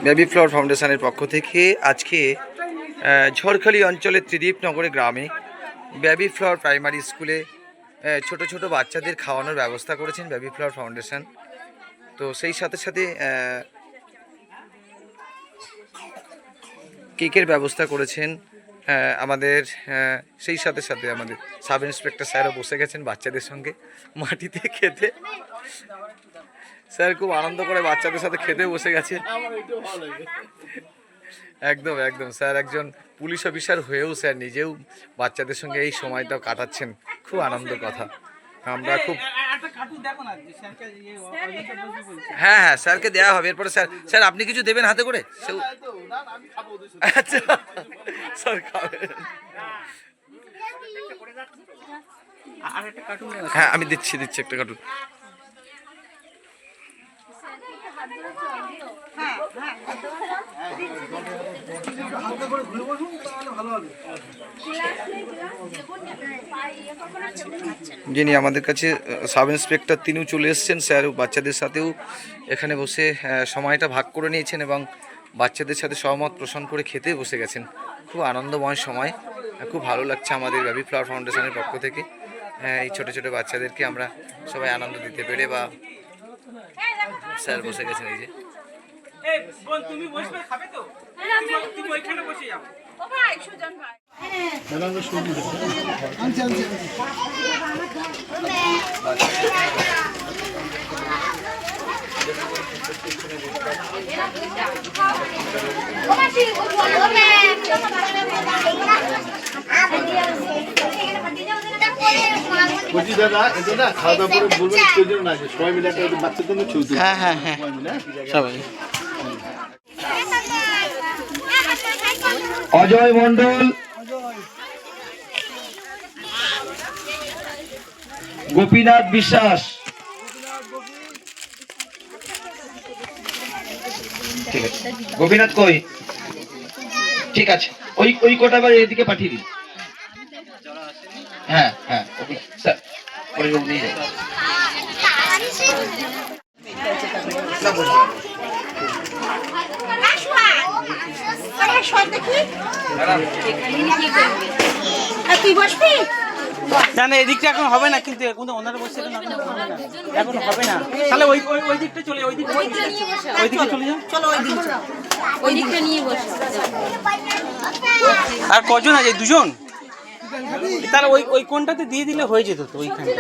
Baby flower ফাউন্ডেশনের পক্ষ থেকে আজকে ঝড়খালি অঞ্চলের ত্রিদীপনগরে গ্রামে বেবি ফ্লাওয়ার প্রাইমারি স্কুলে ছোট ছোট বাচ্চাদের খাওয়ানোর ব্যবস্থা করেছেন বেবি ফ্লাওয়ার ফাউন্ডেশন। তো সেই সাথে সাথে কেকের ব্যবস্থা করেছেন আমাদের, সেই সাথে সাথে আমাদের সাব ইন্সপেক্টর স্যারও বসে গেছেন বাচ্চাদের সঙ্গে মাটিতে খেতে। স্যার খুব আনন্দ করে বাচ্চাদের সাথে খেতে বসে গেছে। একদম একদম স্যার একজন পুলিশ অফিসার হয়েও স্যার নিজেও বাচ্চাদের সঙ্গে এই সময়টাও কাটাচ্ছেন, খুব আনন্দ কথা। আমরা খুব হ্যাঁ হ্যাঁ স্যারকে দেওয়া হবে। এরপরে স্যার স্যার আপনি কিছু দেবেন হাতে করে? আচ্ছা স্যার খাবেন? হ্যাঁ আমি দিচ্ছি একটা কার্টুন। যিনি আমাদের কাছে সাব ইন্সপেক্টর তিনিও চলে এসেছেন, স্যার বাচ্চাদের সাথেও এখানে বসে সময়টা ভাগ করে নিয়েছেন এবং বাচ্চাদের সাথে সহমত পোষণ করে খেতে বসে গেছেন। খুব আনন্দময় সময়, খুব ভালো লাগছে আমাদের বেবি ফ্লাওয়ার ফাউন্ডেশনের পক্ষ থেকে এই ছোটো ছোটো বাচ্চাদেরকে আমরা সবাই আনন্দ দিতে পেরে। বা স্যার বসে গেছেন এই যে। দাদা এটা না খাওয়া দাওয়া করে বলবেন প্রয়োজন না, সবাই মিলে একটা বাচ্চার জন্য ছবি। হ্যাঁ হ্যাঁ হ্যাঁ সবাই। অজয় মন্ডল, গোপীনাথ বিশ্বাস, ঠিক আছে গোপীনাথ কই? ঠিক আছে ওই কোটা আবার এদিকে পাঠিয়ে দিন। হ্যাঁ হ্যাঁ স্যার নিয়ে যান। তুই বসবি না না এদিকটা এখন হবে না, কিন্তু ওনারা বসে এখন হবে না। তাহলে ওই দিকটা চলে, ওই দিকে চলে যাও। চলো ওই দিকটা নিয়ে বসো। আর কজন আছে? দুজন? তাহলে ওই কোনটাতে দিয়ে দিলে হয়ে যেত তো ওইখানে।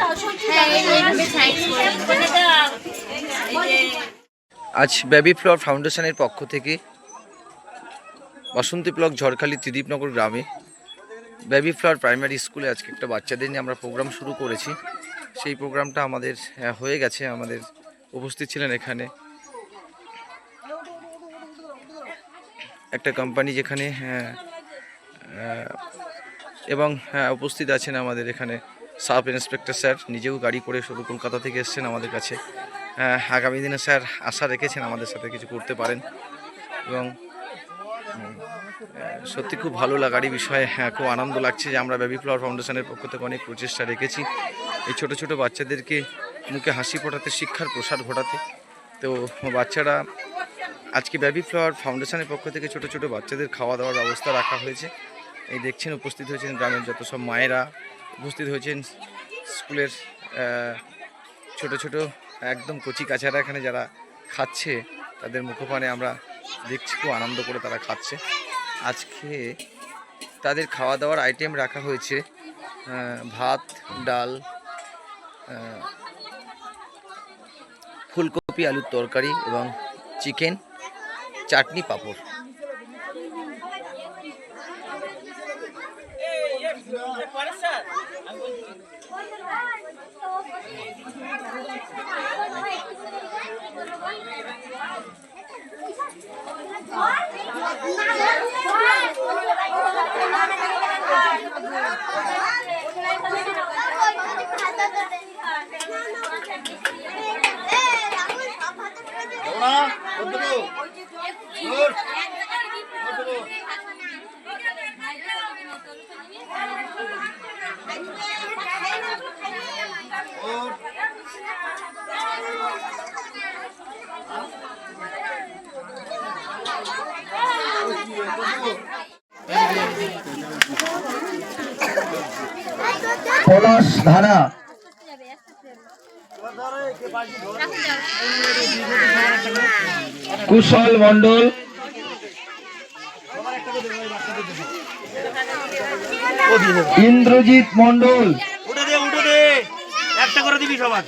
আজ বেবি ফ্লাওয়ার ফাউন্ডেশনের পক্ষ থেকে বসন্তী ব্লক ঝড়খালি ত্রিদীপনগর গ্রামে বেবি ফ্লাওয়ার প্রাইমারি স্কুলে আজকে একটা বাচ্চাদের নিয়ে আমরা প্রোগ্রাম শুরু করেছি। সেই প্রোগ্রামটা আমাদের হয়ে গেছে। আমাদের উপস্থিত ছিলেন এখানে একটা কোম্পানি যেখানে এবং উপস্থিত আছেন আমাদের এখানে সাব ইন্সপেক্টর স্যার, নিজেও গাড়ি করে শুধু কলকাতা থেকে এসছেন আমাদের কাছে। আগামী দিনে স্যার আশা রেখেছেন আমাদের সাথে কিছু করতে পারেন এবং সত্যি খুব ভালো লাগারই বিষয়। খুব আনন্দ লাগছে যে আমরা বেবি ফ্লাওয়ার ফাউন্ডেশনের পক্ষ থেকে অনেক প্রচেষ্টা রেখেছি এই ছোট ছোট বাচ্চাদেরকে মুখে হাসি ফোটাতে, শিক্ষার প্রসার ঘটাতে। তো বাচ্চারা আজকে বেবি ফ্লাওয়ার ফাউন্ডেশনের পক্ষ থেকে ছোট ছোট বাচ্চাদের খাওয়া দাওয়ার ব্যবস্থা রাখা হয়েছে। এই দেখছেন উপস্থিত হয়েছেন গ্রামের যত সব মায়েরা, উপস্থিত হয়েছেন স্কুলের ছোট ছোট একদম কচি কাচারা এখানে যারা খাচ্ছে, তাদের মুখপানে আমরা দেখছি খুব আনন্দ করে তারা খাচ্ছে। আজকে তাদের খাওয়া দাওয়ার আইটেম রাখা হয়েছে ভাত, ডাল, ফুলকপি আলুর তরকারি এবং চিকেন, চাটনি, পাঁপড়। পলাশ ধারা, কুশল মণ্ডল, ইন্দ্রজিৎ মণ্ডল, উঠে দে একটা করে দিবি সবার।